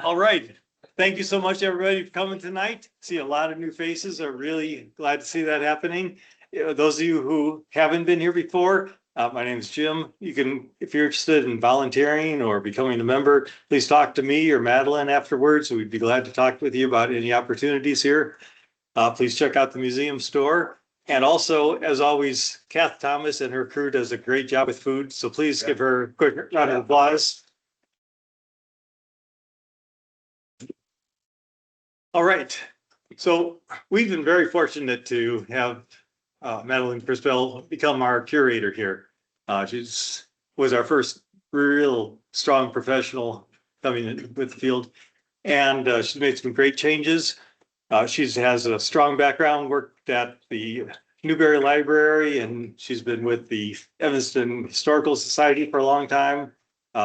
All right. Thank you so much, everybody, for coming tonight. See a lot of new faces. I'm really glad to see that happening. Those of you who haven't been here before, my name is Jim. You can, if you're interested in volunteering or becoming a member, please talk to me or Madeline afterwards. We'd be glad to talk with you about any opportunities here. Please check out the museum store. And also, as always, Kath Thomas and her crew does a great job with food. So please give her a quick round of applause. All right. So we've been very fortunate to have Madeline Crispell become our curator here. Was our first real strong professional coming in with the field. And she's made some great changes. She has a strong background, worked at the Newberry Library, and she's been with the Evanston Historical Society for a long time.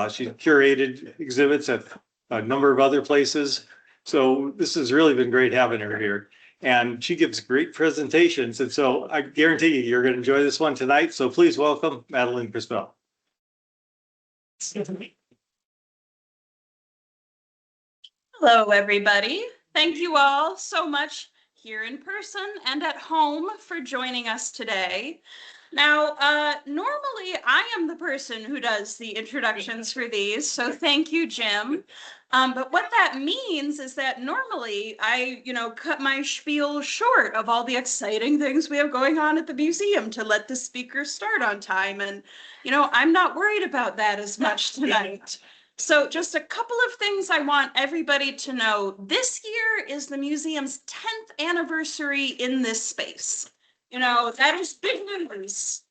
She's curated exhibits at a number of other places. So this has really been great having her here. And she gives great presentations. And so I guarantee you're going to enjoy this one tonight. So please welcome Madeline Crispell. Hello, everybody. Thank you all so much here in person and at home for joining us today. Now, normally I am the person who does the introductions for these, so thank you, Jim. But what that means is that normally I, cut my spiel short of all the exciting things we have going on at the museum to let the speakers start on time. And, I'm not worried about that as much tonight. So just a couple of things I want everybody to know. This year is the museum's 10th anniversary in this space. That is big news.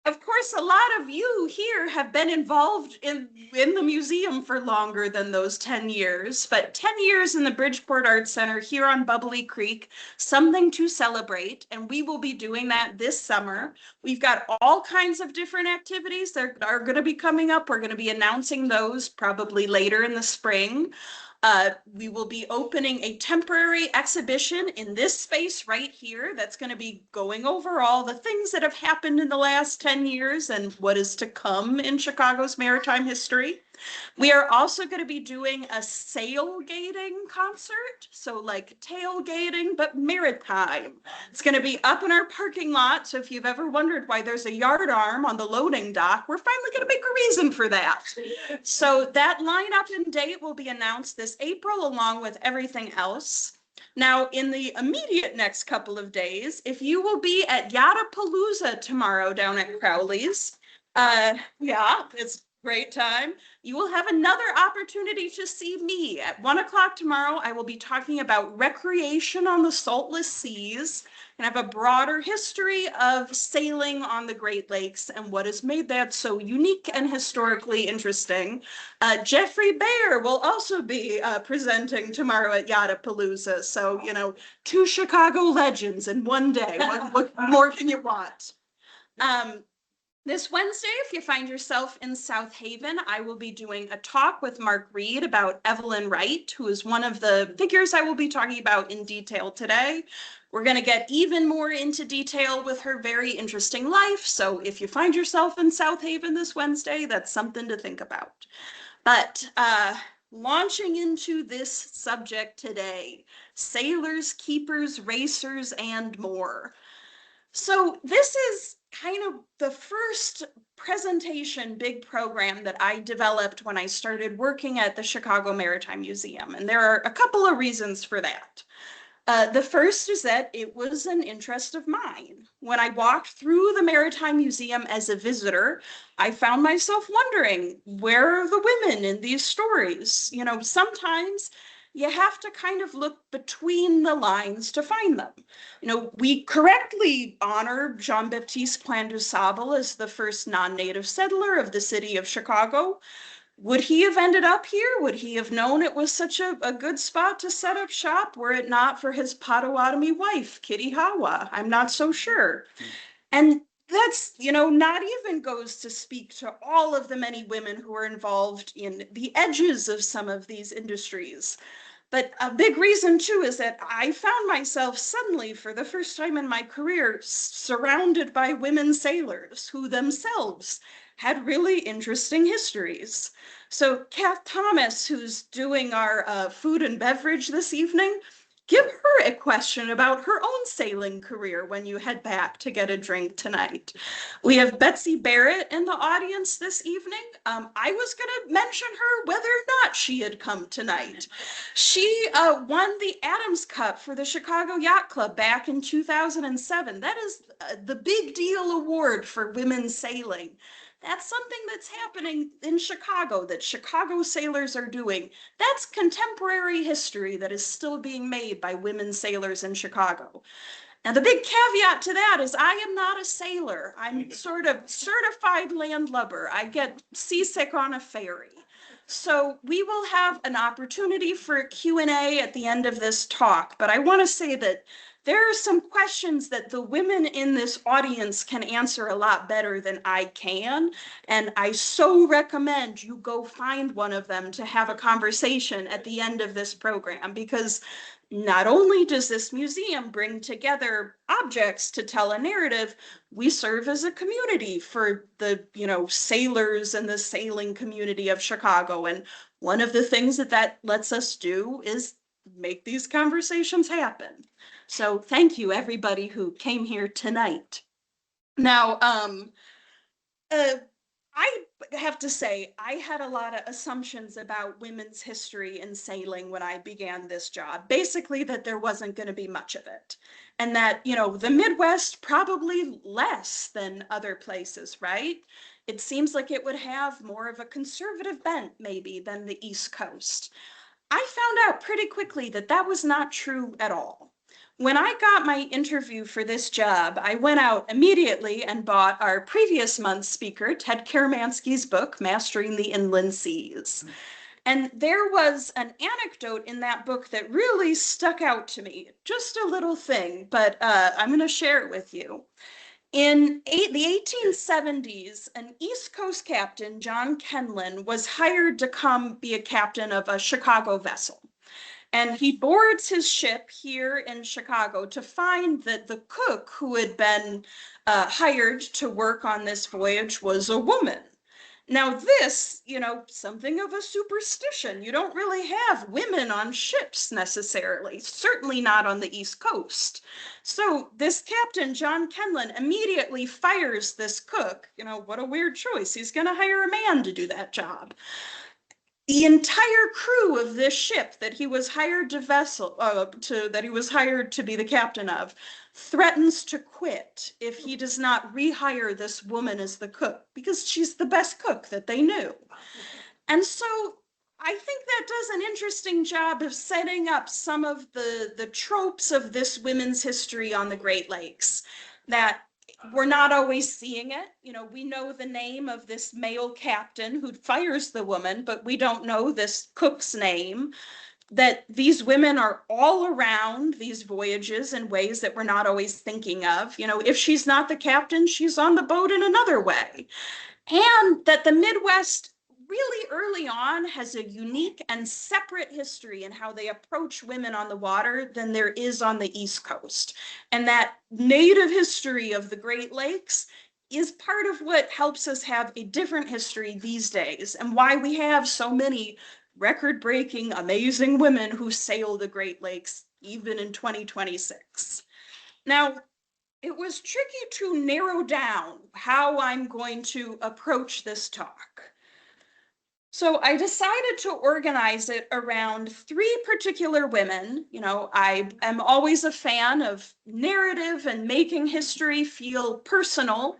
Of course, a lot of you here have been involved in the museum for longer than those 10 years, but 10 years in the Bridgeport Arts Center here on Bubbly Creek, something to celebrate, and we will be doing that this summer. We've got all kinds of different activities that are going to be coming up. We're going to be announcing those probably later in the spring. We will be opening a temporary exhibition in this space right here that's going to be going over all the things that have happened in the last 10 years and what is to come in Chicago's maritime history. We are also going to be doing a sailgating concert, so like tailgating, but maritime. It's going to be up in our parking lot, so if you've ever wondered why there's a yard arm on the loading dock, we're finally going to make a reason for that. So that lineup and date will be announced this April along with everything else. Now, in the immediate next couple of days, if you will be at Yachtapalooza tomorrow down at Crowley's, it's great time. You will have another opportunity to see me. At 1 o'clock tomorrow, I will be talking about recreation on the saltless seas and have a broader history of sailing on the Great Lakes and what has made that so unique and historically interesting. Jeffrey Baer will also be presenting tomorrow at Yachtapalooza. So, 2 Chicago legends in one day. What more can you want? This Wednesday, if you find yourself in South Haven, I will be doing a talk with Mark Reed about Evelyn Wright, who is one of the figures I will be talking about in detail today. We're going to get even more into detail with her very interesting life. So if you find yourself in South Haven this Wednesday, that's something to think about. But launching into this subject today, sailors, keepers, racers, and more. So this is kind of the first presentation big program that I developed when I started working at the Chicago Maritime Museum. And there are a couple of reasons for that. The first is that it was an interest of mine. When I walked through the Maritime Museum as a visitor, I found myself wondering, where are the women in these stories? Sometimes you have to kind of look between the lines to find them. We correctly honor Jean-Baptiste Plan du Sable as the first non-native settler of the city of Chicago. Would he have ended up here? Would he have known it was such a good spot to set up shop were it not for his Potawatomi wife, Kitty Hawa? I'm not so sure. And that's, not even goes to speak to all of the many women who are involved in the edges of some of these industries. But a big reason too is that I found myself suddenly, for the first time in my career, surrounded by women sailors who themselves had really interesting histories. So Kath Thomas, who's doing our food and beverage this evening, give her a question about her own sailing career when you head back to get a drink tonight. We have Betsy Barrett in the audience this evening. I was going to mention her whether or not she had come tonight. She won the Adams Cup for the Chicago Yacht Club back in 2007. That is the big deal award for women sailing. That's something that's happening in Chicago, that Chicago sailors are doing. That's contemporary history that is still being made by women sailors in Chicago. Now, the big caveat to that is I am not a sailor. I'm sort of certified landlubber. I get seasick on a ferry. So we will have an opportunity for a Q&A at the end of this talk, but I want to say that there are some questions that the women in this audience can answer a lot better than I can, and I so recommend you go find one of them to have a conversation at the end of this program, because not only does this museum bring together objects to tell a narrative, we serve as a community for the, sailors and the sailing community of Chicago. And one of the things that lets us do is make these conversations happen. So thank you, everybody who came here tonight. Now, I have to say, I had a lot of assumptions about women's history in sailing when I began this job. Basically, that there wasn't going to be much of it. And that, the Midwest probably less than other places, right? It seems like it would have more of a conservative bent, maybe, than the East Coast. I found out pretty quickly that that was not true at all. When I got my interview for this job, I went out immediately and bought our previous month's speaker, Ted Karamansky's book, Mastering the Inland Seas. And there was an anecdote in that book that really stuck out to me, just a little thing, but I'm going to share it with you. In the 1870s, an East Coast captain, John Kenlin, was hired to come be a captain of a Chicago vessel. And he boards his ship here in Chicago to find that the cook who had been hired to work on this voyage was a woman. Now this, something of a superstition. You don't really have women on ships necessarily, certainly not on the East Coast. So this captain, John Kenlin, immediately fires this cook. What a weird choice. He's going to hire a man to do that job. The entire crew of this ship that he was hired to be the captain of threatens to quit if he does not rehire this woman as the cook, because she's the best cook that they knew. And so I think that does an interesting job of setting up some of the tropes of this women's history on the Great Lakes, that we're not always seeing it. We know the name of this male captain who fires the woman, but we don't know this cook's name. That these women are all around these voyages in ways that we're not always thinking of. If she's not the captain, she's on the boat in another way. And that the Midwest really early on has a unique and separate history in how they approach women on the water than there is on the East Coast. And that native history of the Great Lakes is part of what helps us have a different history these days, and why we have so many record-breaking, amazing women who sail the Great Lakes even in 2026. Now, it was tricky to narrow down how I'm going to approach this talk. So I decided to organize it around three particular women. I am always a fan of narrative and making history feel personal.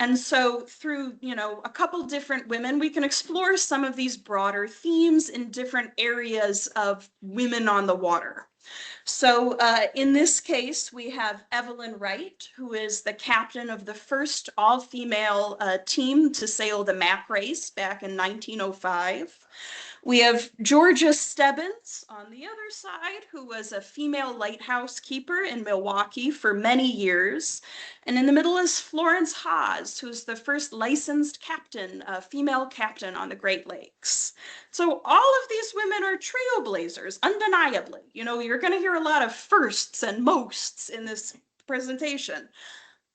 And so through, a couple different women, we can explore some of these broader themes in different areas of women on the water. So in this case, we have Evelyn Wright, who is the captain of the first all-female team to sail the Mac race back in 1905. We have Georgia Stebbins on the other side, who was a female lighthouse keeper in Milwaukee for many years. And in the middle is Florence Haas, who's the first licensed captain, female captain on the Great Lakes. So all of these women are trailblazers, undeniably. You're going to hear a lot of firsts and mosts in this presentation.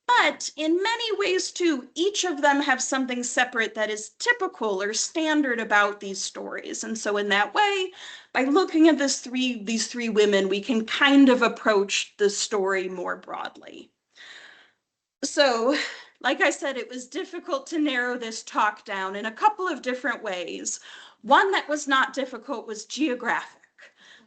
But in many ways too, each of them have something separate that is typical or standard about these stories. And so in that way, by looking at these three women, we can kind of approach the story more broadly. So, like I said, it was difficult to narrow this talk down in a couple of different ways. One that was not difficult was geographic.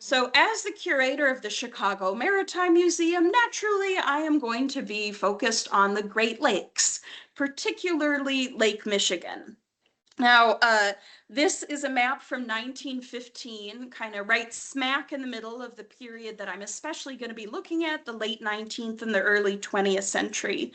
So as the curator of the Chicago Maritime Museum, naturally, I am going to be focused on the Great Lakes, particularly Lake Michigan. Now, this is a map from 1915, kind of right smack in the middle of the period that I'm especially going to be looking at, the late 19th and the early 20th century.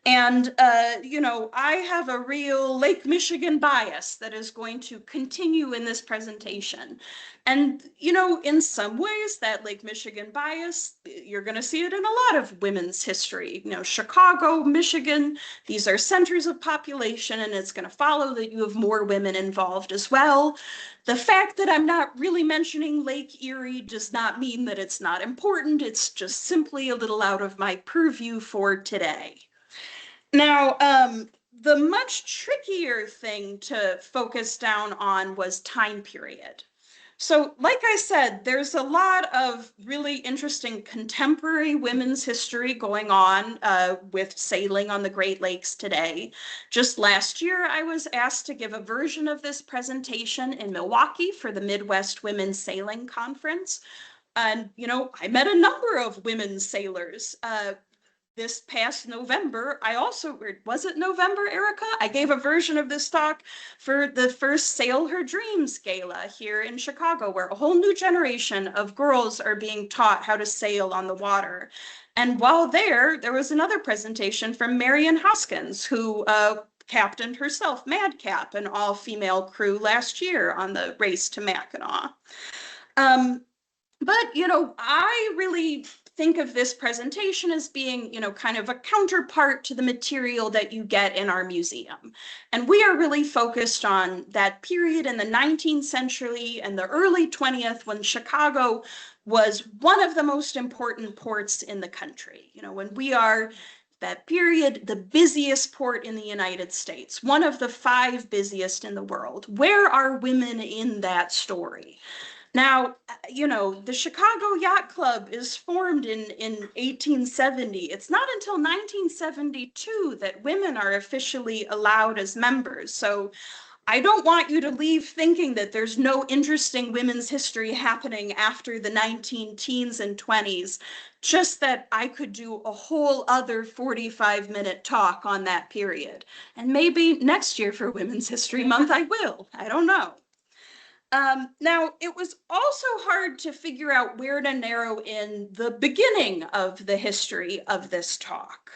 And, I have a real Lake Michigan bias that is going to continue in this presentation. And, in some ways, that Lake Michigan bias, you're going to see it in a lot of women's history. Chicago, Michigan, these are centers of population, and it's going to follow that you have more women involved as well. The fact that I'm not really mentioning Lake Erie does not mean that it's not important. It's just simply a little out of my purview for today. Now, the much trickier thing to focus down on was time period. So, like I said, there's a lot of really interesting contemporary women's history going on with sailing on the Great Lakes today. Just last year, I was asked to give a version of this presentation in Milwaukee for the Midwest Women's Sailing Conference. And, I met a number of women sailors. This past November, was it November, Erica? I gave a version of this talk for the first Sail Her Dreams Gala here in Chicago, where a whole new generation of girls are being taught how to sail on the water. And while there was another presentation from Marion Hoskins, who captained herself, Madcap, an all-female crew last year on the race to Mackinac. But, I really think of this presentation as being, kind of a counterpart to the material that you get in our museum. And we are really focused on that period in the 19th century and the early 20th when Chicago was one of the most important ports in the country. When we are that period, the busiest port in the United States, one of the 5 busiest in the world. Where are women in that story? Now, the Chicago Yacht Club is formed in 1870. It's not until 1972 that women are officially allowed as members. So I don't want you to leave thinking that there's no interesting women's history happening after the 19-teens and 20s, just that I could do a whole other 45-minute talk on that period. And maybe next year for Women's History Month I will. I don't know. Now, it was also hard to figure out where to narrow in the beginning of the history of this talk.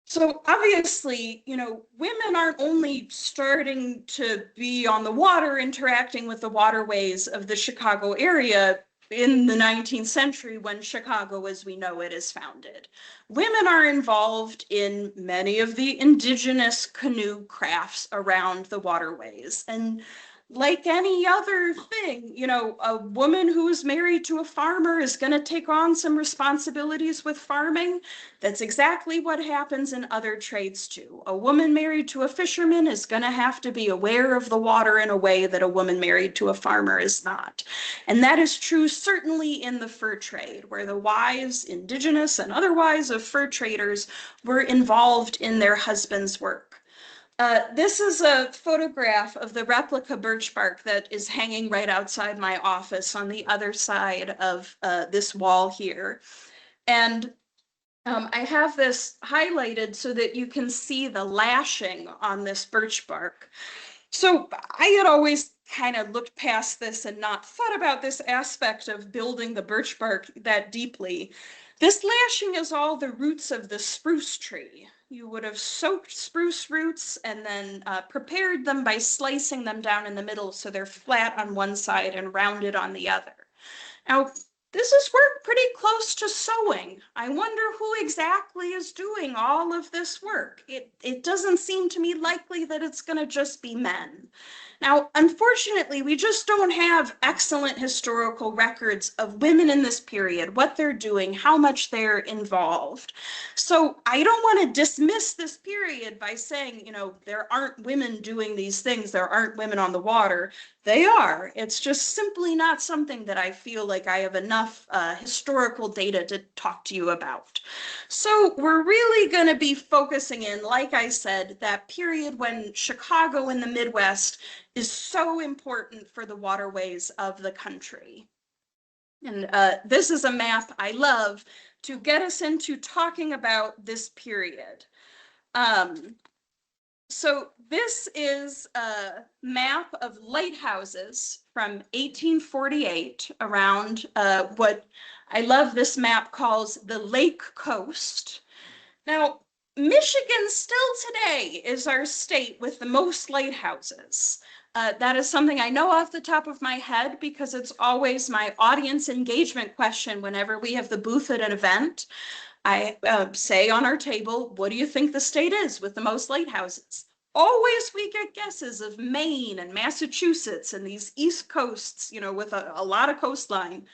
So obviously, women aren't only starting to be on the water, interacting with the waterways of the Chicago area in the 19th century when Chicago as we know it is founded. Women are involved in many of the indigenous canoe crafts around the waterways. And like any other thing, a woman who is married to a farmer is going to take on some responsibilities with farming. That's exactly what happens in other trades too. A woman married to a fisherman is going to have to be aware of the water in a way that a woman married to a farmer is not. And that is true certainly in the fur trade, where the wives, indigenous and otherwise, of fur traders were involved in their husband's work. This is a photograph of the replica birch bark that is hanging right outside my office on the other side of this wall here. And I have this highlighted so that you can see the lashing on this birch bark. So I had always kind of looked past this and not thought about this aspect of building the birch bark that deeply. This lashing is all the roots of the spruce tree. You would have soaked spruce roots and then prepared them by slicing them down in the middle so they're flat on one side and rounded on the other. Now, this is work pretty close to sewing. I wonder who exactly is doing all of this work. It doesn't seem to me likely that it's going to just be men. Now, unfortunately, we just don't have excellent historical records of women in this period, what they're doing, how much they're involved. So I don't want to dismiss this period by saying, you know, there aren't women doing these things, there aren't women on the water. They are. It's just simply not something that I feel like I have enough historical data to talk to you about. So we're really going to be focusing in, like I said, that period when Chicago and the Midwest is so important for the waterways of the country. And this is a map I love to get us into talking about this period. So this is a map of lighthouses from 1848 around what I love this map calls the Lake Coast. Now, Michigan still today is our state with the most lighthouses. That is something I know off the top of my head because it's always my audience engagement question whenever we have the booth at an event. I say on our table, what do you think the state is with the most lighthouses? Always we get guesses of Maine and Massachusetts and these East Coasts, you know, with a lot of coastline.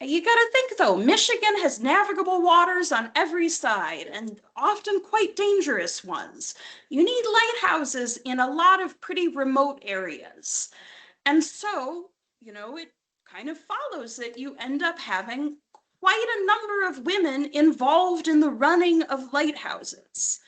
You got to think though, Michigan has navigable waters on every side and often quite dangerous ones. You need lighthouses in a lot of pretty remote areas. And so, you know, it kind of follows that you end up having quite a number of women involved in the running of lighthouses.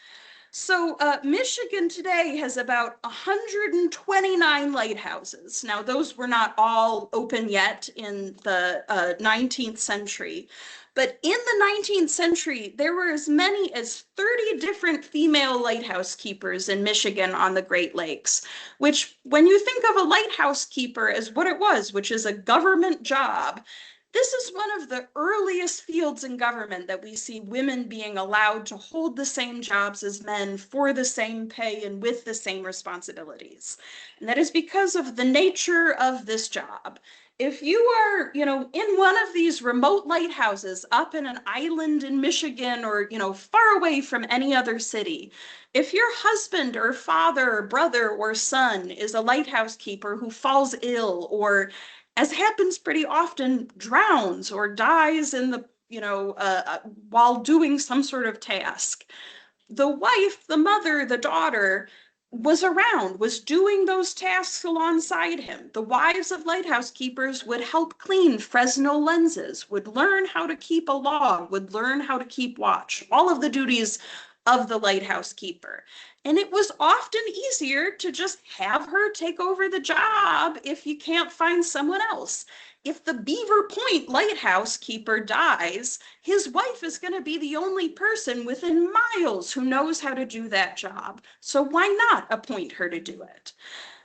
So Michigan today has about 129 lighthouses. Now, those were not all open yet in the 19th century. But in the 19th century, there were as many as 30 different female lighthouse keepers in Michigan on the Great Lakes, which when you think of a lighthouse keeper as what it was, which is a government job, this is one of the earliest fields in government that we see women being allowed to hold the same jobs as men for the same pay and with the same responsibilities. And that is because of the nature of this job. If you are, you know, in one of these remote lighthouses up in an island in Michigan or, you know, far away from any other city, if your husband or father or brother or son is a lighthouse keeper who falls ill or, as happens pretty often, drowns or dies in the, you know, while doing some sort of task, the wife, the mother, the daughter was around, was doing those tasks alongside him. The wives of lighthouse keepers would help clean Fresnel lenses, would learn how to keep a log, would learn how to keep watch, all of the duties of the lighthouse keeper. And it was often easier to just have her take over the job if you can't find someone else. If the Beaver Point lighthouse keeper dies, his wife is going to be the only person within miles who knows how to do that job. So why not appoint her to do it?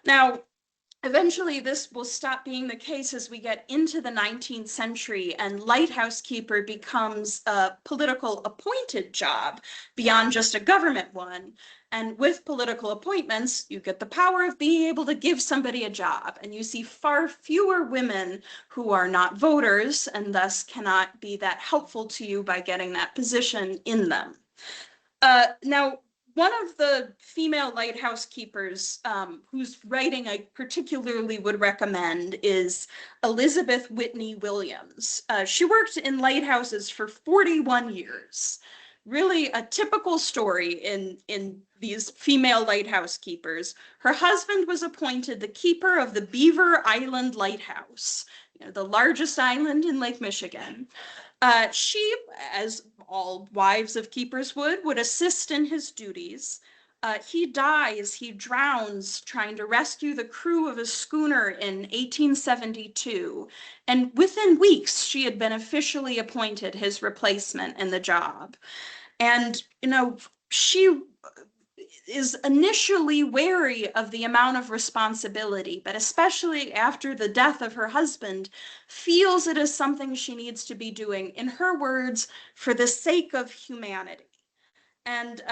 Now, eventually, this will stop being the case as we get into the 19th century and lighthouse keeper becomes a political appointed job beyond just a government one. And with political appointments, you get the power of being able to give somebody a job. And you see far fewer women who are not voters and thus cannot be that helpful to you by getting that position in them. Now, one of the female lighthouse keepers whose writing I particularly would recommend is Elizabeth Whitney Williams. She worked in lighthouses for 41 years. Really a typical story in these female lighthouse keepers. Her husband was appointed the keeper of the Beaver Island Lighthouse, you know, the largest island in Lake Michigan. She, as all wives of keepers would assist in his duties. He dies, he drowns trying to rescue the crew of a schooner in 1872. And within weeks, she had been officially appointed his replacement in the job. And, you know, she is initially wary of the amount of responsibility, but especially after the death of her husband, feels it is something she needs to be doing, in her words, for the sake of humanity. And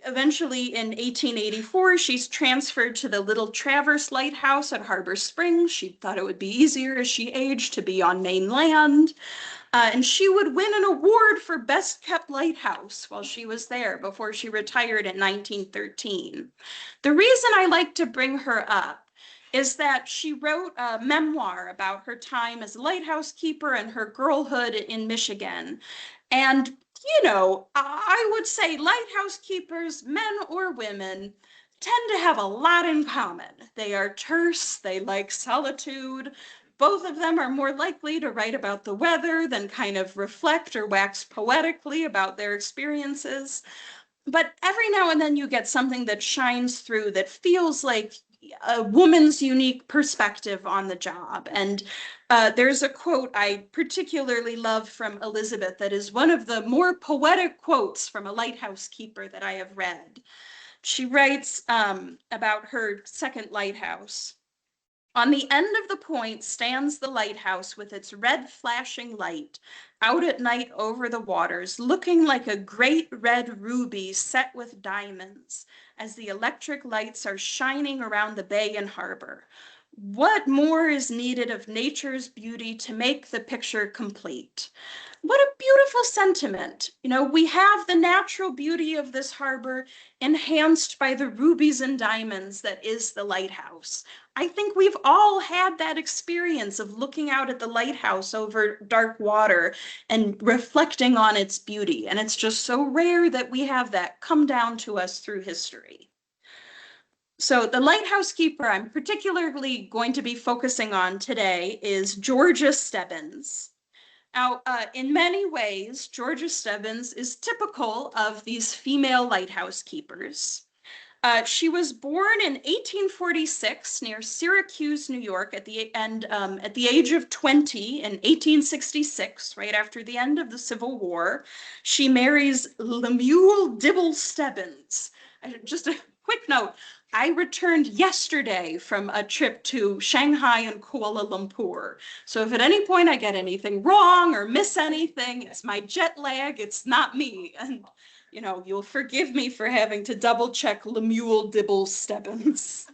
eventually in 1884, she's transferred to the Little Traverse Lighthouse at Harbor Springs. She thought it would be easier as she aged to be on Maine land. And she would win an award for Best Kept Lighthouse while she was there before she retired in 1913. The reason I like to bring her up is that she wrote a memoir about her time as a lighthouse keeper and her girlhood in Michigan. And, you know, I would say lighthouse keepers, men or women, tend to have a lot in common. They are terse, they like solitude. Both of them are more likely to write about the weather than kind of reflect or wax poetically about their experiences. But every now and then you get something that shines through that feels like a woman's unique perspective on the job. And there's a quote I particularly love from Elizabeth that is one of the more poetic quotes from a lighthouse keeper that I have read. She writes about her second lighthouse. On the end of the point stands the lighthouse with its red flashing light, out at night over the waters, looking like a great red ruby set with diamonds, as the electric lights are shining around the bay and harbor. What more is needed of nature's beauty to make the picture complete? What a beautiful sentiment. You know, we have the natural beauty of this harbor enhanced by the rubies and diamonds that is the lighthouse. I think we've all had that experience of looking out at the lighthouse over dark water and reflecting on its beauty. And it's just so rare that we have that come down to us through history. So the lighthouse keeper I'm particularly going to be focusing on today is Georgia Stebbins. Now, in many ways, Georgia Stebbins is typical of these female lighthouse keepers. She was born in 1846 near Syracuse, New York, at the age of 20 in 1866, right after the end of the Civil War. She marries Lemuel Dibble Stebbins. Just a quick note. I returned yesterday from a trip to Shanghai and Kuala Lumpur. So if at any point I get anything wrong or miss anything, it's my jet lag, it's not me. And, you know, you'll forgive me for having to double check Lemuel Dibble Stebbins.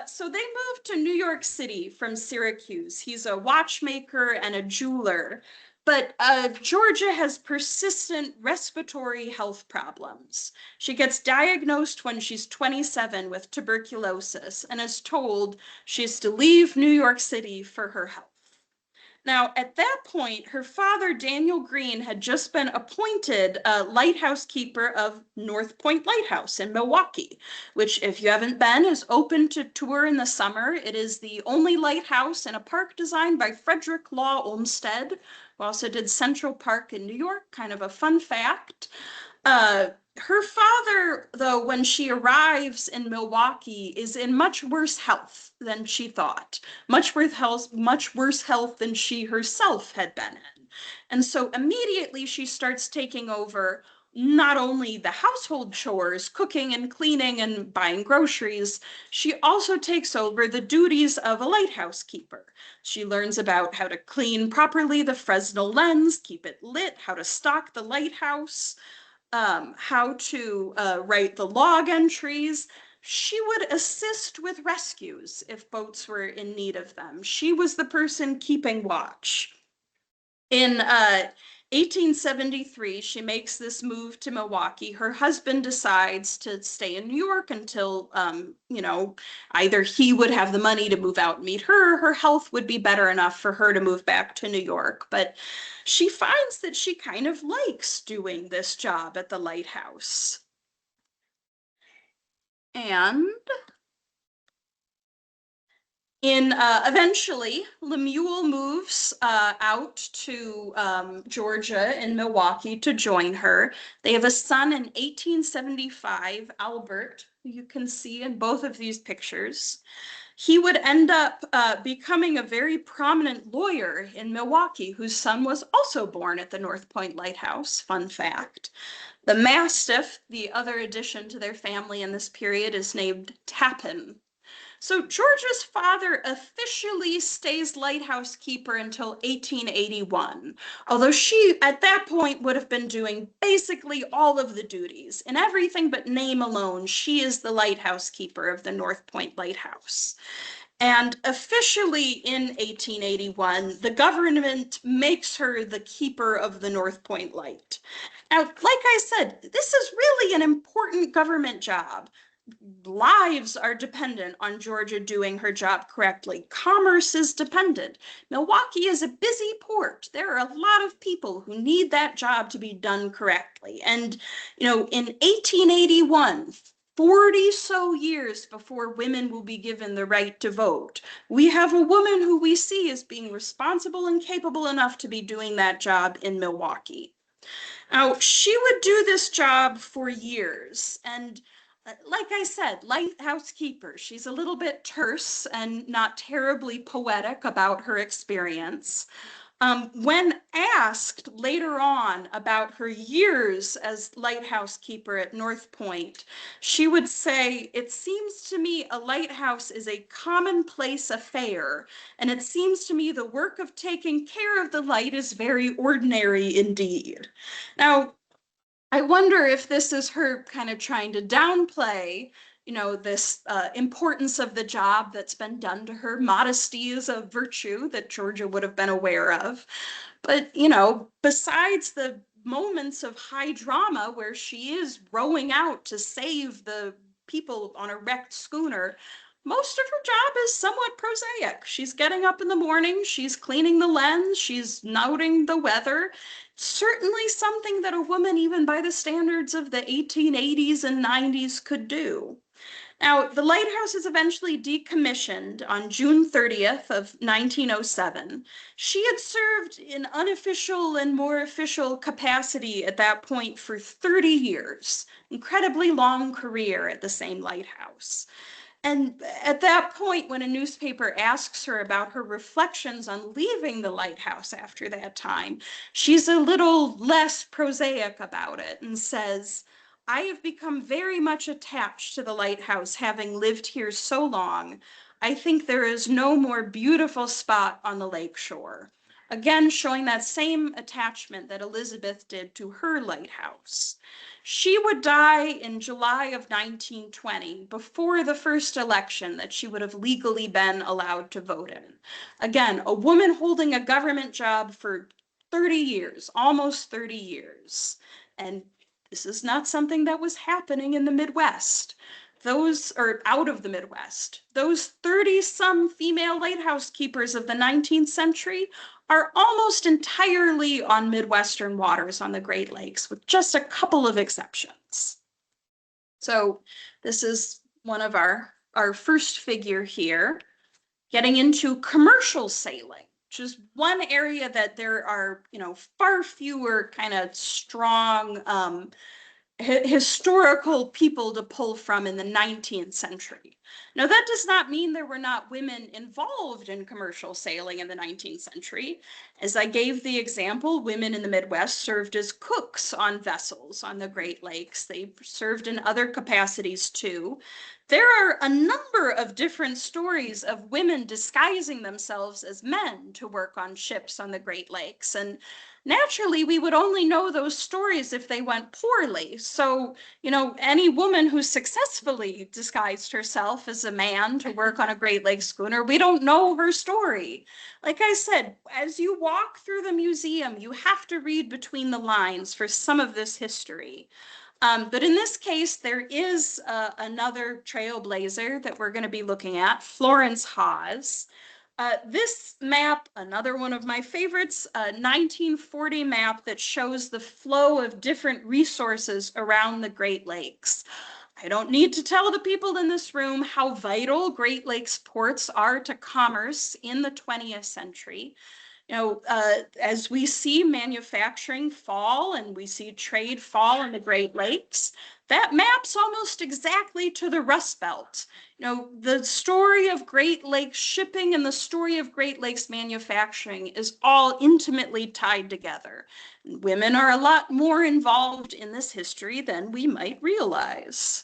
So they moved to New York City from Syracuse. He's a watchmaker and a jeweler. But Georgia has persistent respiratory health problems. She gets diagnosed when she's 27 with tuberculosis and is told she's to leave New York City for her health. Now, at that point, her father, Daniel Green, had just been appointed lighthouse keeper of North Point Lighthouse in Milwaukee, which, if you haven't been, is open to tour in the summer. It is the only lighthouse in a park designed by Frederick Law Olmsted, who also did Central Park in New York, kind of a fun fact. Her father, though, when she arrives in Milwaukee, is in much worse health than she thought, much worse health than she herself had been in. And so immediately she starts taking over not only the household chores, cooking and cleaning and buying groceries, she also takes over the duties of a lighthouse keeper. She learns about how to clean properly the Fresnel lens, keep it lit, how to stock the lighthouse, how to write the log entries. She would assist with rescues if boats were in need of them. She was the person keeping watch. In 1873, she makes this move to Milwaukee. Her husband decides to stay in New York until, you know, either he would have the money to move out and meet her, her health would be better enough for her to move back to New York. But she finds that she kind of likes doing this job at the lighthouse. And eventually, Lemuel moves out to Georgia in Milwaukee to join her. They have a son in 1875, Albert, who you can see in both of these pictures. He would end up becoming a very prominent lawyer in Milwaukee, whose son was also born at the North Point Lighthouse, fun fact. The Mastiff, the other addition to their family in this period, is named Tappan. So Georgia's father officially stays lighthouse keeper until 1881, although she, at that point, would have been doing basically all of the duties. In everything but name alone, she is the lighthouse keeper of the North Point Lighthouse. And officially in 1881, the government makes her the keeper of the North Point Light. Now, like I said, this is really an important government job. lives are dependent on Georgia doing her job correctly. Commerce is dependent. Milwaukee is a busy port. There are a lot of people who need that job to be done correctly. And, in 1881, 40 so years before women will be given the right to vote, we have a woman who we see as being responsible and capable enough to be doing that job in Milwaukee. Now, she would do this job for years. And like I said, lighthouse keeper. She's a little bit terse and not terribly poetic about her experience. When asked later on about her years as lighthouse keeper at North Point, she would say, "It seems to me a lighthouse is a commonplace affair, and it seems to me the work of taking care of the light is very ordinary indeed." Now, I wonder if this is her kind of trying to downplay, this importance of the job that's been done to her. Modesty is a virtue that Georgia would have been aware of. But, besides the moments of high drama where she is rowing out to save the people on a wrecked schooner, most of her job is somewhat prosaic. She's getting up in the morning, she's cleaning the lens, she's noting the weather. Certainly something that a woman, even by the standards of the 1880s and 90s, could do. Now, the lighthouse is eventually decommissioned on June 30th of 1907. She had served in unofficial and more official capacity at that point for 30 years. Incredibly long career at the same lighthouse. And at that point, when a newspaper asks her about her reflections on leaving the lighthouse after that time, she's a little less prosaic about it and says, "I have become very much attached to the lighthouse, having lived here so long. I think there is no more beautiful spot on the lake shore." Again, showing that same attachment that Elizabeth did to her lighthouse. She would die in July of 1920, before the first election that she would have legally been allowed to vote in. Again, a woman holding a government job for 30 years, almost 30 years. And this is not something that was happening in the Midwest. Or out of the Midwest. Those 30-some female lighthouse keepers of the 19th century are almost entirely on Midwestern waters on the Great Lakes, with just a couple of exceptions. So this is one of our first figure here, getting into commercial sailing, which is one area that there are, far fewer kind of strong historical people to pull from in the 19th century. Now, that does not mean there were not women involved in commercial sailing in the 19th century. As I gave the example, women in the Midwest served as cooks on vessels on the Great Lakes. They served in other capacities too. There are a number of different stories of women disguising themselves as men to work on ships on the Great Lakes. And naturally, we would only know those stories if they went poorly. So, any woman who successfully disguised herself as a man to work on a Great Lakes schooner, we don't know her story. Like I said, as you walk through the museum, you have to read between the lines for some of this history. But in this case, there is another trailblazer that we're going to be looking at, Florence Haas. This map, another one of my favorites, a 1940 map that shows the flow of different resources around the Great Lakes. I don't need to tell the people in this room how vital Great Lakes ports are to commerce in the 20th century. As we see manufacturing fall and we see trade fall in the Great Lakes, that maps almost exactly to the Rust Belt. The story of Great Lakes shipping and the story of Great Lakes manufacturing is all intimately tied together. Women are a lot more involved in this history than we might realize.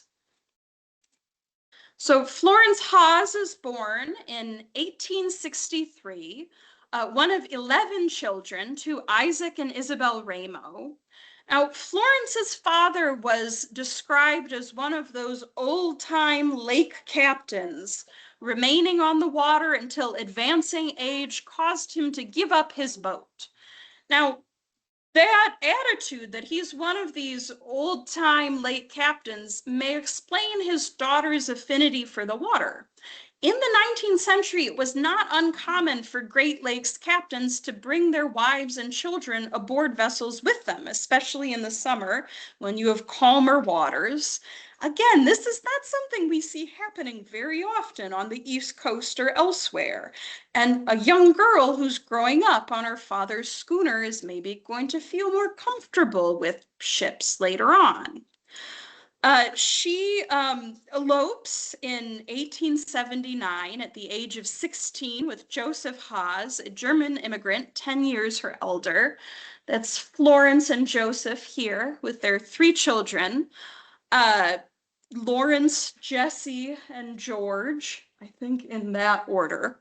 So Florence Haas is born in 1863, one of 11 children to Isaac and Isabel Ramo. Now, Florence's father was described as one of those old-time lake captains, remaining on the water until advancing age caused him to give up his boat. Now, that attitude that he's one of these old-time lake captains may explain his daughter's affinity for the water. In the 19th century, it was not uncommon for Great Lakes captains to bring their wives and children aboard vessels with them, especially in the summer when you have calmer waters. Again, this is not something we see happening very often on the East Coast or elsewhere. And a young girl who's growing up on her father's schooner is maybe going to feel more comfortable with ships later on. She elopes in 1879 at the age of 16 with Joseph Haas, a German immigrant, 10 years her elder. That's Florence and Joseph here with their 3 children. Lawrence, Jesse, and George, I think in that order.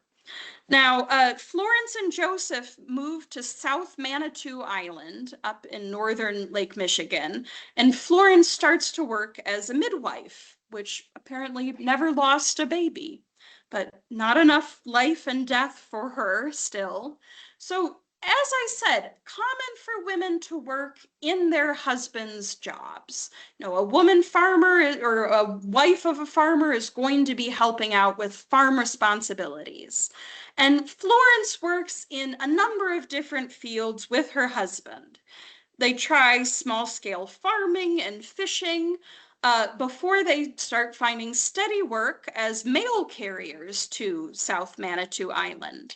Now, Florence and Joseph moved to South Manitou Island up in northern Lake Michigan, and Florence starts to work as a midwife, which apparently never lost a baby, but not enough life and death for her still. So, as I said, common for women to work in their husband's jobs. You know, a woman farmer or a wife of a farmer is going to be helping out with farm responsibilities. And Florence works in a number of different fields with her husband. They try small scale farming and fishing before they start finding steady work as mail carriers to South Manitou Island.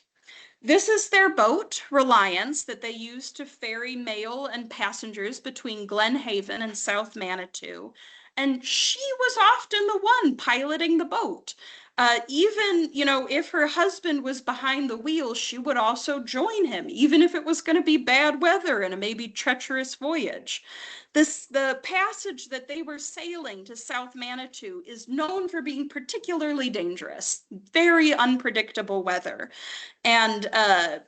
This is their boat, Reliance, that they use to ferry mail and passengers between Glen Haven and South Manitou. And she was often the one piloting the boat. Even, you know, if her husband was behind the wheel, she would also join him, even if it was going to be bad weather and a maybe treacherous voyage. The passage that they were sailing to South Manitou is known for being particularly dangerous, very unpredictable weather. And,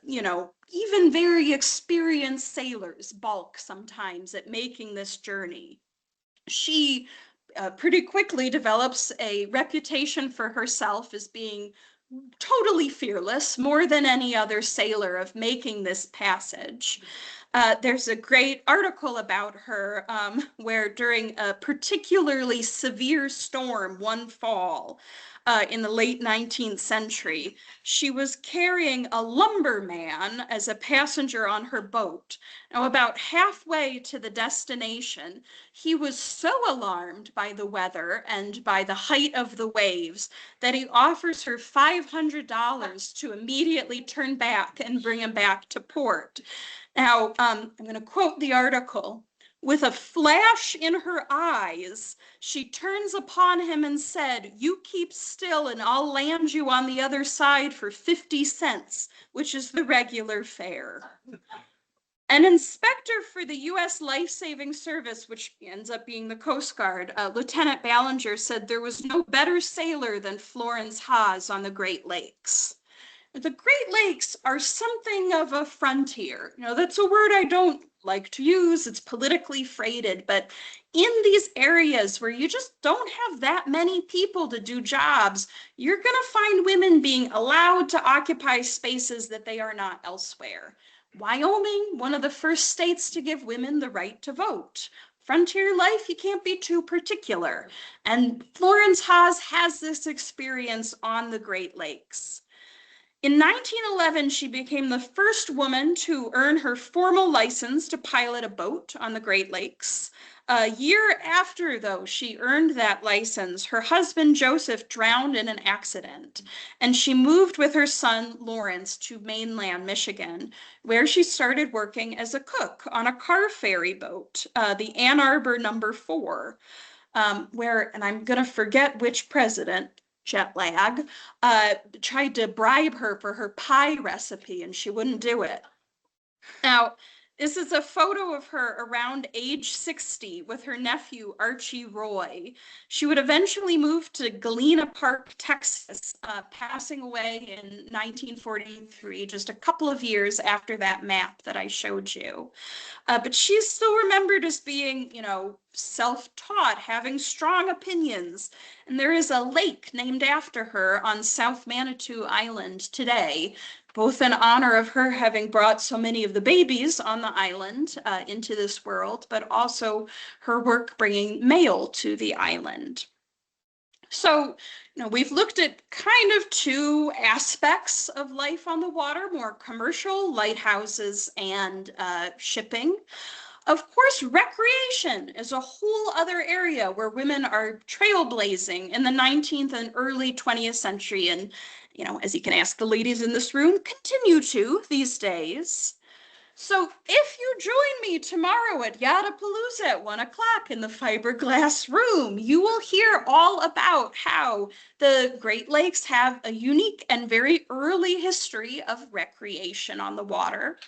you know, even very experienced sailors balk sometimes at making this journey. She pretty quickly develops a reputation for herself as being totally fearless, more than any other sailor, of making this passage. There's a great article about her where during a particularly severe storm one fall in the late 19th century, she was carrying a lumberman as a passenger on her boat. Now, about halfway to the destination, he was so alarmed by the weather and by the height of the waves that he offers her $500 to immediately turn back and bring him back to port. Now, I'm going to quote the article. With a flash in her eyes, she turns upon him and said, "You keep still and I'll land you on the other side for 50 cents, which is the regular fare." An inspector for the U.S. Life-Saving Service, which ends up being the Coast Guard, Lieutenant Ballinger, said there was no better sailor than Florence Haas on the Great Lakes. The Great Lakes are something of a frontier. You know, that's a word I don't like to use. It's politically freighted, but in these areas where you just don't have that many people to do jobs, you're going to find women being allowed to occupy spaces that they are not elsewhere. Wyoming, one of the first states to give women the right to vote. Frontier life, you can't be too particular. And Florence Haas has this experience on the Great Lakes. In 1911, she became the first woman to earn her formal license to pilot a boat on the Great Lakes. A year after, though, she earned that license, her husband Joseph drowned in an accident, and she moved with her son Lawrence to mainland Michigan, where she started working as a cook on a car ferry boat, the Ann Arbor No. 4, where, and I'm going to forget which president, jet lag, tried to bribe her for her pie recipe and she wouldn't do it. Now, this is a photo of her around age 60 with her nephew, Archie Roy. She would eventually move to Galena Park, Texas, passing away in 1943, just a couple of years after that map that I showed you. But she's still remembered as being, you know, self-taught, having strong opinions. And there is a lake named after her on South Manitou Island today, both in honor of her having brought so many of the babies on the island into this world, but also her work bringing mail to the island. So, we've looked at kind of two aspects of life on the water, more commercial, lighthouses and shipping. Of course, recreation is a whole other area where women are trailblazing in the 19th and early 20th century. And, as you can ask the ladies in this room, continue to these days. So if you join me tomorrow at Yadapalooza at 1 o'clock in the fiberglass room, you will hear all about how the Great Lakes have a unique and very early history of recreation on the water.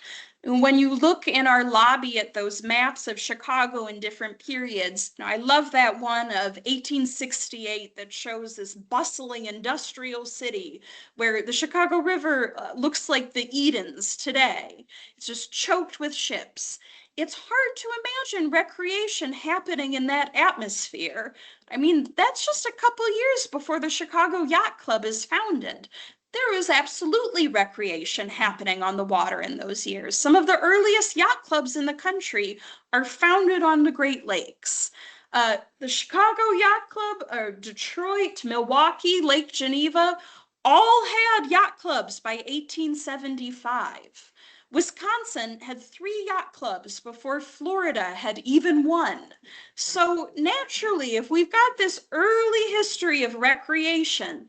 And when you look in our lobby at those maps of Chicago in different periods, I love that one of 1868 that shows this bustling industrial city where the Chicago River looks like the Edens today. It's just choked with ships. It's hard to imagine recreation happening in that atmosphere. I mean, that's just a couple years before the Chicago Yacht Club is founded. There was absolutely recreation happening on the water in those years. Some of the earliest yacht clubs in the country are founded on the Great Lakes. The Chicago Yacht Club, Detroit, Milwaukee, Lake Geneva, all had yacht clubs by 1875. Wisconsin had 3 yacht clubs before Florida had even one. So naturally, if we've got this early history of recreation,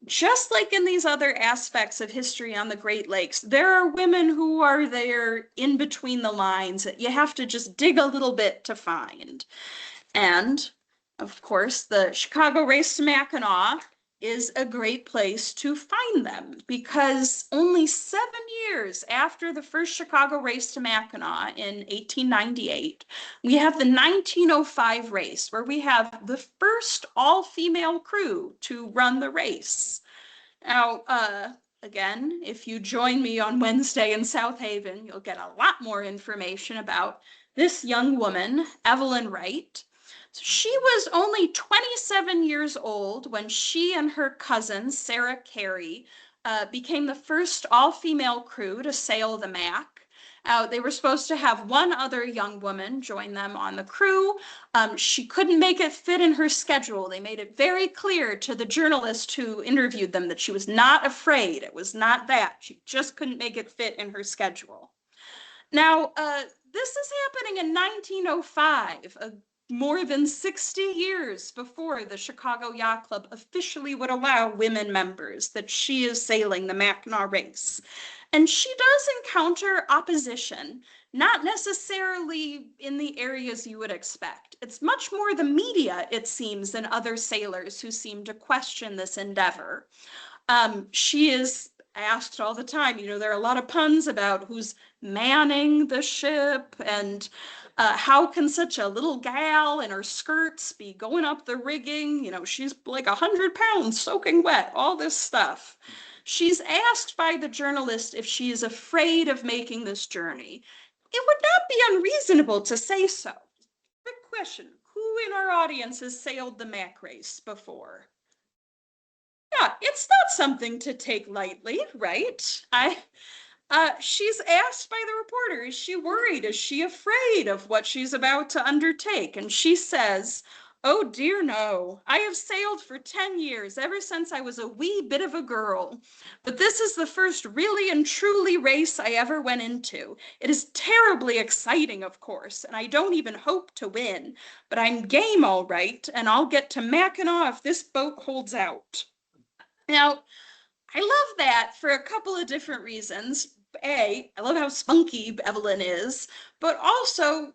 just like in these other aspects of history on the Great Lakes, there are women who are there in between the lines that you have to just dig a little bit to find. And of course, the Chicago Race to Mackinac is a great place to find them because only 7 years after the first Chicago Race to Mackinac in 1898, we have the 1905 race where we have the first all-female crew to run the race. Now, again, if you join me on Wednesday in South Haven, you'll get a lot more information about this young woman, Evelyn Wright. So she was only 27 years old when she and her cousin, Sarah Carey, became the first all-female crew to sail the Mac. They were supposed to have one other young woman join them on the crew. She couldn't make it fit in her schedule. They made it very clear to the journalist who interviewed them that she was not afraid. It was not that. She just couldn't make it fit in her schedule. Now, this is happening in 1905, more than 60 years before the Chicago Yacht Club officially would allow women members, that she is sailing the Mackinac race. And she does encounter opposition, not necessarily in the areas you would expect. It's much more the media, it seems, than other sailors who seem to question this endeavor. She is asked all the time, there are a lot of puns about who's manning the ship and how can such a little gal in her skirts be going up the rigging? She's like 100 pounds soaking wet, all this stuff. She's asked by the journalist if she is afraid of making this journey. It would not be unreasonable to say so. Quick question, who in our audience has sailed the Mac race before? Yeah, it's not something to take lightly, right? She's asked by the reporter, is she worried? Is she afraid of what she's about to undertake? And she says, oh dear no, I have sailed for 10 years, ever since I was a wee bit of a girl. But this is the first really and truly race I ever went into. It is terribly exciting, of course, and I don't even hope to win. But I'm game all right, and I'll get to Mackinac if this boat holds out. Now, I love that for a couple of different reasons. I love how spunky Evelyn is, but also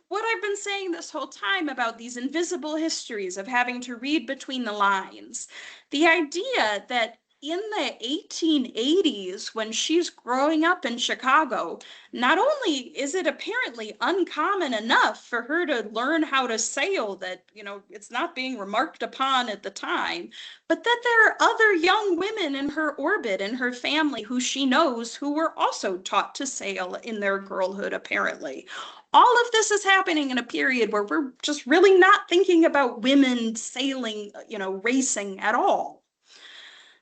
what I've been saying this whole time about these invisible histories of having to read between the lines. The idea that in the 1880s, when she's growing up in Chicago, not only is it apparently uncommon enough for her to learn how to sail that, it's not being remarked upon at the time, but that there are other young women in her orbit, in her family, who she knows who were also taught to sail in their girlhood, apparently. All of this is happening in a period where we're just really not thinking about women sailing, racing at all.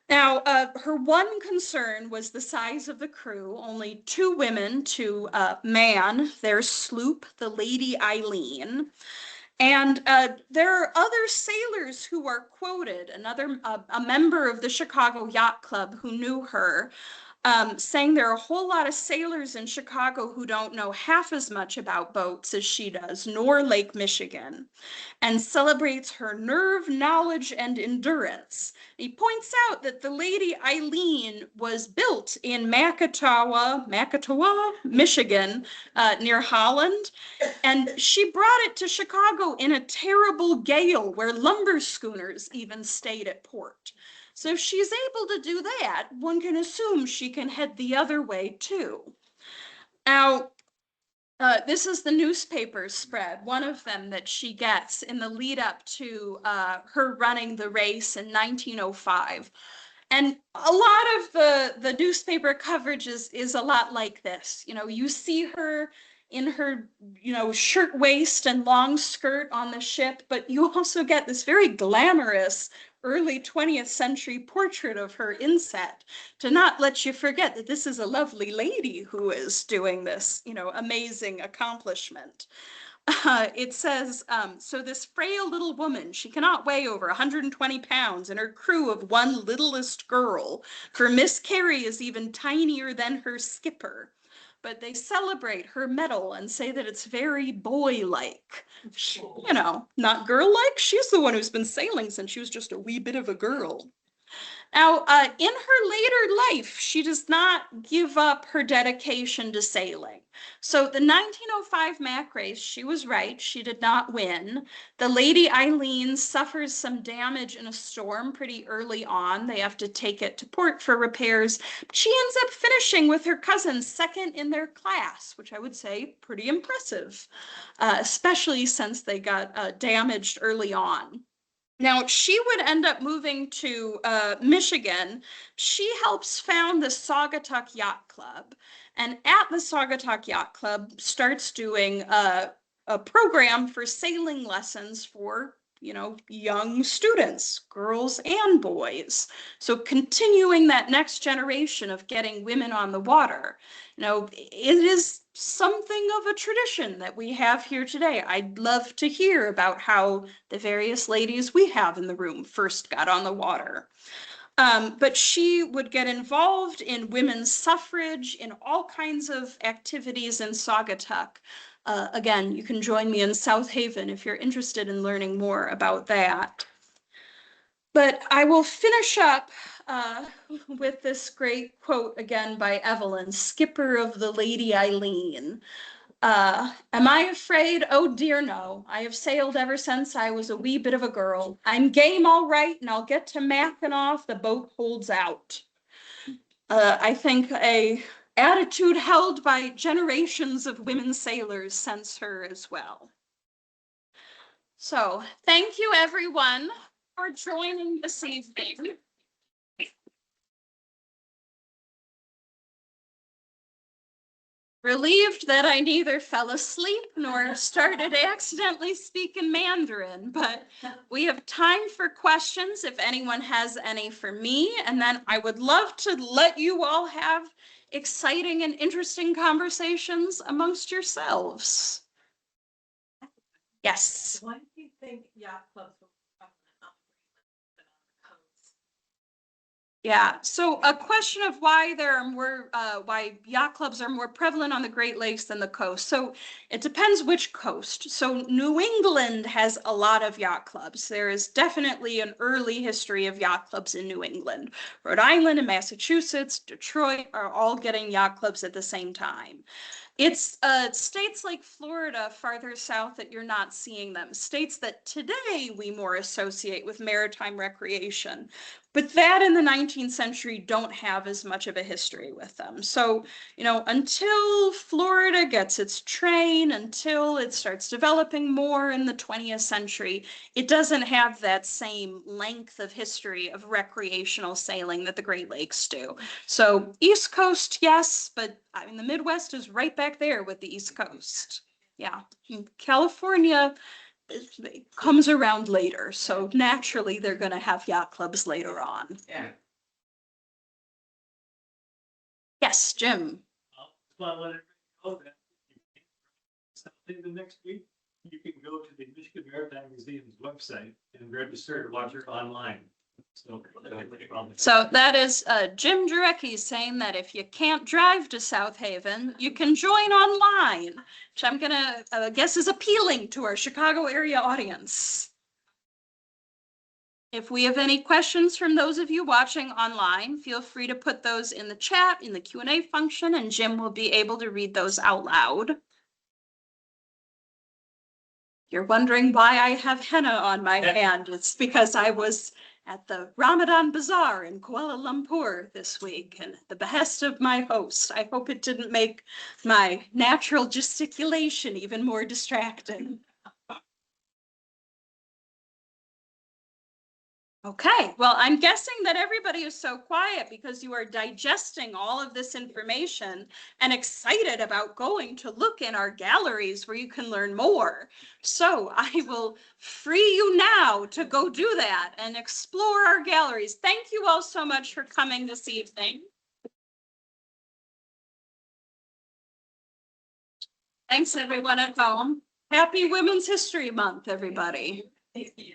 Now, her one concern was the size of the crew, only 2 women to man their sloop, the Lady Eileen. And there are other sailors who are quoted, a member of the Chicago Yacht Club who knew her, saying there are a whole lot of sailors in Chicago who don't know half as much about boats as she does, nor Lake Michigan, and celebrates her nerve, knowledge, and endurance. He points out that the Lady Eileen was built in Macatawa, Michigan, near Holland, and she brought it to Chicago in a terrible gale where lumber schooners even stayed at port. So if she's able to do that, one can assume she can head the other way too. Now, this is the newspaper spread, one of them that she gets in the lead up to her running the race in 1905. And a lot of the newspaper coverage is a lot like this. You see her in her, shirt waist and long skirt on the ship, but you also get this very glamorous early 20th century portrait of her inset to not let you forget that this is a lovely lady who is doing this, amazing accomplishment. It says, so this frail little woman, she cannot weigh over 120 pounds, and her crew of one littlest girl, for Miss Carey is even tinier than her skipper. But they celebrate her medal and say that it's very boy-like. Not girl-like. She's the one who's been sailing since she was just a wee bit of a girl. Now, in her later life, she does not give up her dedication to sailing. So the 1905 Mac race, she was right, she did not win. The Lady Eileen suffers some damage in a storm pretty early on. They have to take it to port for repairs. She ends up finishing with her cousins second in their class, which I would say pretty impressive, especially since they got damaged early on. Now, she would end up moving to Michigan. She helps found the Saugatuck Yacht Club. And at the Saugatuck Yacht Club starts doing a program for sailing lessons for, young students, girls and boys. So continuing that next generation of getting women on the water. It is something of a tradition that we have here today. I'd love to hear about how the various ladies we have in the room first got on the water. But she would get involved in women's suffrage, in all kinds of activities in Saugatuck. Again, you can join me in South Haven if you're interested in learning more about that. But I will finish up with this great quote again by Evelyn, skipper of the Lady Eileen. Am I afraid? Oh dear no. I have sailed ever since I was a wee bit of a girl. I'm game all right, and I'll get to Mackinac. The boat holds out. I think a attitude held by generations of women sailors since her as well. So thank you everyone for joining this evening. Relieved that I neither fell asleep nor started accidentally speaking Mandarin, but we have time for questions if anyone has any for me, and then I would love to let you all have exciting and interesting conversations amongst yourselves. Yes. Why do you think yacht clubs were Yeah, so a question of why there are more, why yacht clubs are more prevalent on the Great Lakes than the coast. So it depends which coast. So New England has a lot of yacht clubs. There is definitely an early history of yacht clubs in New England. Rhode Island and Massachusetts, Detroit are all getting yacht clubs at the same time. It's states like Florida farther south that you're not seeing them. States that today we more associate with maritime recreation. But that in the 19th century don't have as much of a history with them. So, until Florida gets its train, until it starts developing more in the 20th century, it doesn't have that same length of history of recreational sailing that the Great Lakes do. So East Coast, yes, but I mean, the Midwest is right back there with the East Coast. Yeah, California comes around later, so naturally they're going to have yacht clubs later on. Yeah. Yes, Jim. Well, let it go that something the next week, you can go to the Michigan Maritime Museum's website and register to watch it online. So that is Jim Jarecki saying that if you can't drive to South Haven, you can join online, which I'm gonna guess is appealing to our Chicago area audience. If we have any questions from those of you watching online, feel free to put those in the chat, in the Q&A function, and Jim will be able to read those out loud. You're wondering why I have henna on my hand. It's because I was at the Ramadan Bazaar in Kuala Lumpur this week, and at the behest of my host. I hope it didn't make my natural gesticulation even more distracting. Okay, well, I'm guessing that everybody is so quiet because you are digesting all of this information and excited about going to look in our galleries where you can learn more. So I will free you now to go do that and explore our galleries. Thank you all so much for coming this evening. Thanks, everyone at home. Happy Women's History Month, everybody. Thank you.